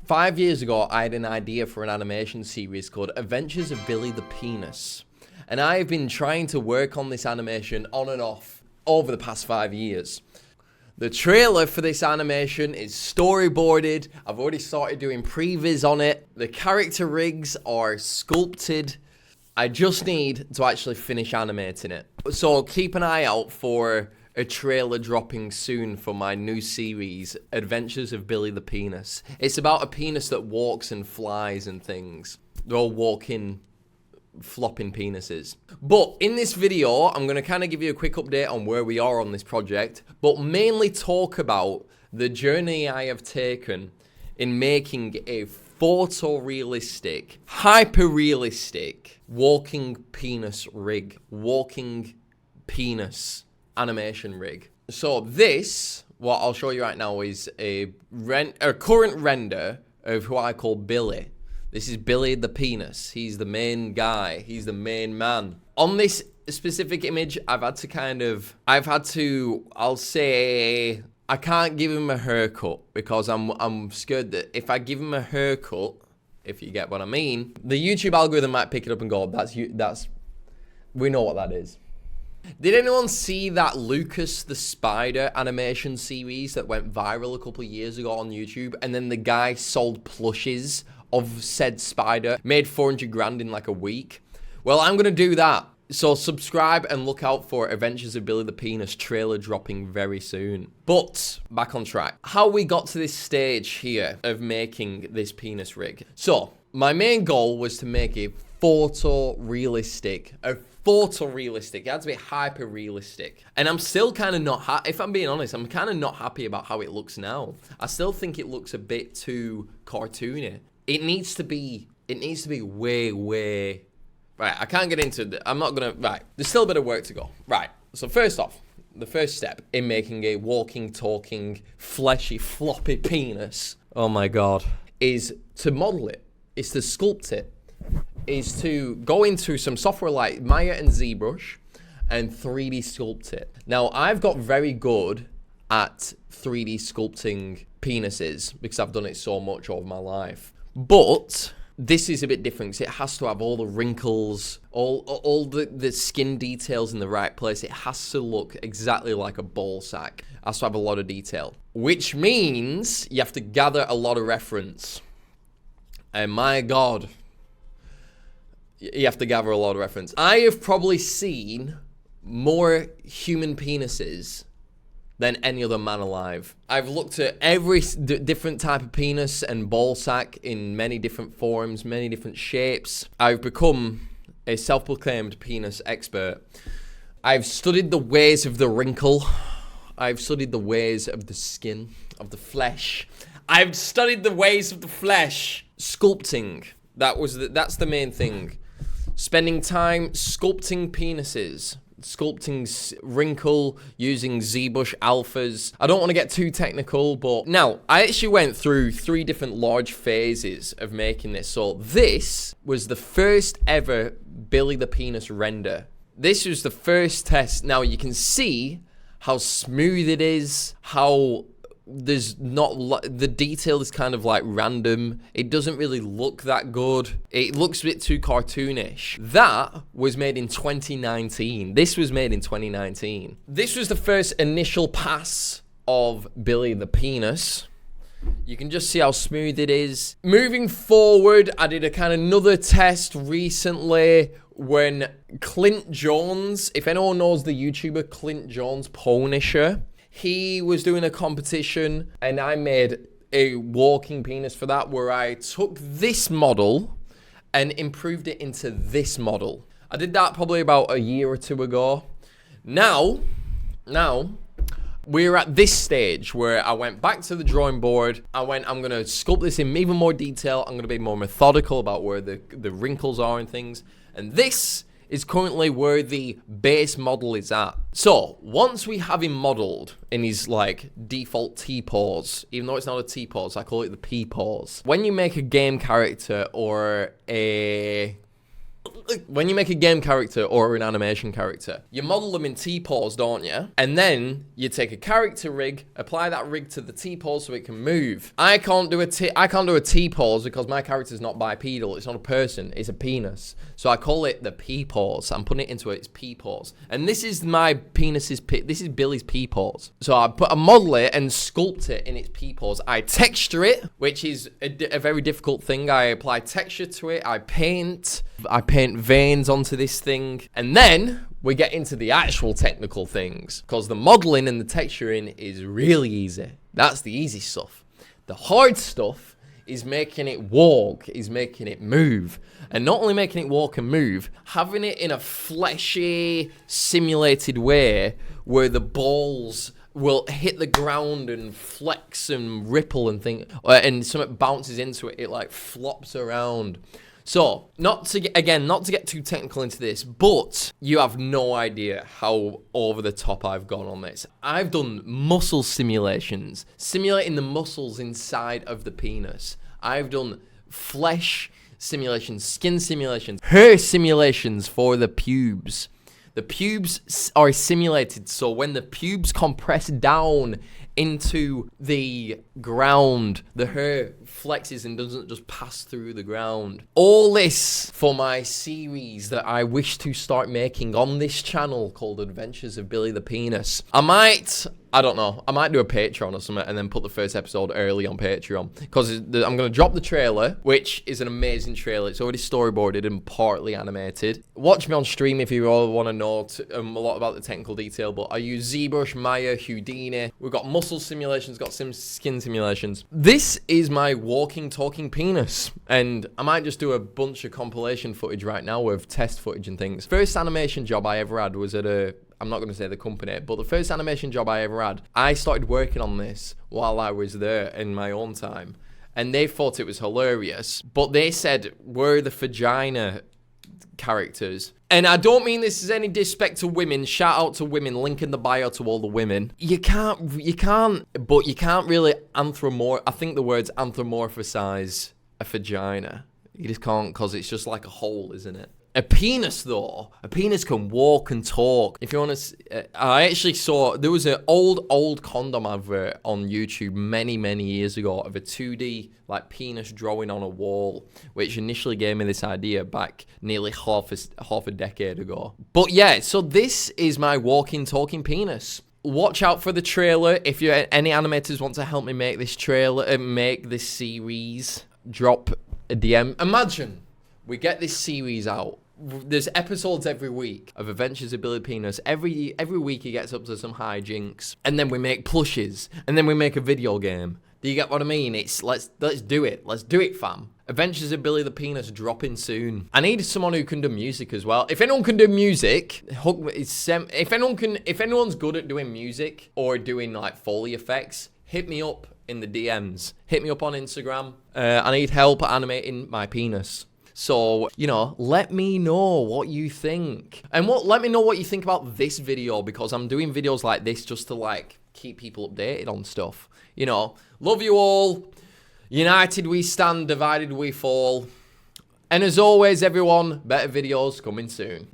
5 years ago, I had an idea for an animation series called Adventures of Billy the Penis. And I have been trying to work on this animation on and off over the past 5 years. The trailer for this animation is storyboarded. I've already started doing previs on it. The character rigs are sculpted. I just need to actually finish animating it. So keep an eye out for a trailer dropping soon for my new series, Adventures of Billy the Penis. It's about a penis that walks and flies and things. They're all walking, flopping penises. But in this video, I'm going to kind of give you a quick update on where we are on this project, but mainly talk about the journey I have taken in making a photorealistic, hyper-realistic walking penis rig, walking penis animation rig. So this, what I'll show you right now, is a current render of who I call Billy. This is Billy the Penis. He's the main guy. He's the main man. On this specific image, I'll say, I can't give him a haircut because I'm scared that if I give him a haircut, if you get what I mean, the YouTube algorithm might pick it up and go, we know what that is. Did anyone see that Lucas the Spider animation series that went viral a couple of years ago on YouTube? And then the guy sold plushes of said spider, made 400 grand in like a week. Well, I'm gonna do that. So subscribe and look out for Adventures of Billy the Penis trailer dropping very soon. But back on track. How we got to this stage here of making this penis rig. So my main goal was to make it photorealistic. It had to be hyper realistic. And I'm still kind of not if I'm being honest, I'm kind of not happy about how it looks now. I still think it looks a bit too cartoony. It needs to be way. Right, I can't get into it. Right, there's still a bit of work to go. Right, so first off, the first step in making a walking, talking, fleshy, floppy penis, oh my God, is to model it, is to sculpt it, is to go into some software like Maya and ZBrush and 3D sculpt it. Now, I've got very good at 3D sculpting penises because I've done it so much over my life. But this is a bit different because it has to have all the wrinkles, all the skin details in the right place. It has to look exactly like a ball sack. It has to have a lot of detail, which means you have to gather a lot of reference. And my God, you have to gather a lot of reference. I have probably seen more human penises than any other man alive. I've looked at every different type of penis and ball sack in many different forms, many different shapes. I've become a self-proclaimed penis expert. I've studied the ways of the wrinkle. I've studied the ways of the skin, of the flesh. I've studied the ways of the flesh. Sculpting, that's the main thing. Spending time sculpting penises. Sculpting wrinkle using ZBrush alphas. I don't want to get too technical, but now I actually went through 3 different large phases of making this. So this was the first ever Billy the Penis render. This was the first test. Now you can see how smooth it is, how there's not the detail is kind of like random. It doesn't really look that good. It looks a bit too cartoonish. That was made in 2019. This was made in 2019. This was the first initial pass of Billy the Penis. You can just see how smooth it is. Moving forward, I did a kind of another test recently when Clint Jones, if anyone knows the YouTuber Clint Jones Punisher, he was doing a competition and I made a walking penis for that where I took this model and improved it into this model. I did that probably about a year or 2 ago. Now, we're at this stage where I went back to the drawing board. I'm going to sculpt this in even more detail. I'm going to be more methodical about where the wrinkles are and things. And this is currently where the base model is at. So once we have him modeled in his like default T-pose, even though it's not a T-pose, I call it the P-pose. When you make a game character or a when you make a game character or an animation character, you model them in T-pose, don't you? And then you take a character rig, apply that rig to the T-pose so it can move. I can't do a T-pose because my character's not bipedal. It's not a person. It's a penis. So I call it the P-pose. I'm putting it into its P-pose. And this is my penis's this is Billy's P-pose. So I model it and sculpt it in its P-pose. I texture it, which is a very difficult thing. I apply texture to it. I paint veins onto this thing. And then we get into the actual technical things, because the modeling and the texturing is really easy. That's the easy stuff. The hard stuff is making it walk, is making it move. And not only making it walk and move, having it in a fleshy, simulated way where the balls will hit the ground and flex and ripple and and something bounces into it, it like flops around. So, not to get too technical into this, but you have no idea how over the top I've gone on this. I've done muscle simulations, simulating the muscles inside of the penis. I've done flesh simulations, skin simulations, hair simulations for the pubes. The pubes are simulated, so when the pubes compress down into the ground, the hair flexes and doesn't just pass through the ground. All this for my series that I wish to start making on this channel called Adventures of Billy the Penis. I might do a Patreon or something and then put the first episode early on Patreon, because I'm going to drop the trailer, which is an amazing trailer. It's already storyboarded and partly animated. Watch me on stream if you all want to know a lot about the technical detail, but I use ZBrush, Maya, Houdini. We've got muscle simulations, got some skin simulations. This is my walking, talking penis, and I might just do a bunch of compilation footage right now with test footage and things. First animation job I ever had was at I'm not going to say the company, but the first animation job I ever had, I started working on this while I was there in my own time. And they thought it was hilarious, but they said, we're the vagina characters. And I don't mean this as any disrespect to women. Shout out to women, link in the bio to all the women. You can't really I think the words anthropomorphize a vagina. You just can't, because it's just like a hole, isn't it? A penis, though, a penis can walk and talk. If you want to, I actually saw, there was an old condom advert on YouTube many years ago of a 2D like penis drawing on a wall, which initially gave me this idea back nearly half a decade ago. But yeah, so this is my walking, talking penis. Watch out for the trailer. If any animators want to help me make this trailer, make this series, drop a DM. Imagine we get this series out. There's episodes every week of Adventures of Billy Penis. Every week he gets up to some hijinks, and then we make plushes, and then we make a video game. Do you get what I mean? It's let's do it. Let's do it, fam. Adventures of Billy the Penis dropping soon. I need someone who can do music as well. If anyone can do music, if anyone's good at doing music or doing like Foley effects, hit me up in the DMs. Hit me up on Instagram. I need help animating my penis. So, let me know what you think. And let me know what you think about this video, because I'm doing videos like this just to like keep people updated on stuff. Love you all. United we stand, divided we fall. And as always, everyone, better videos coming soon.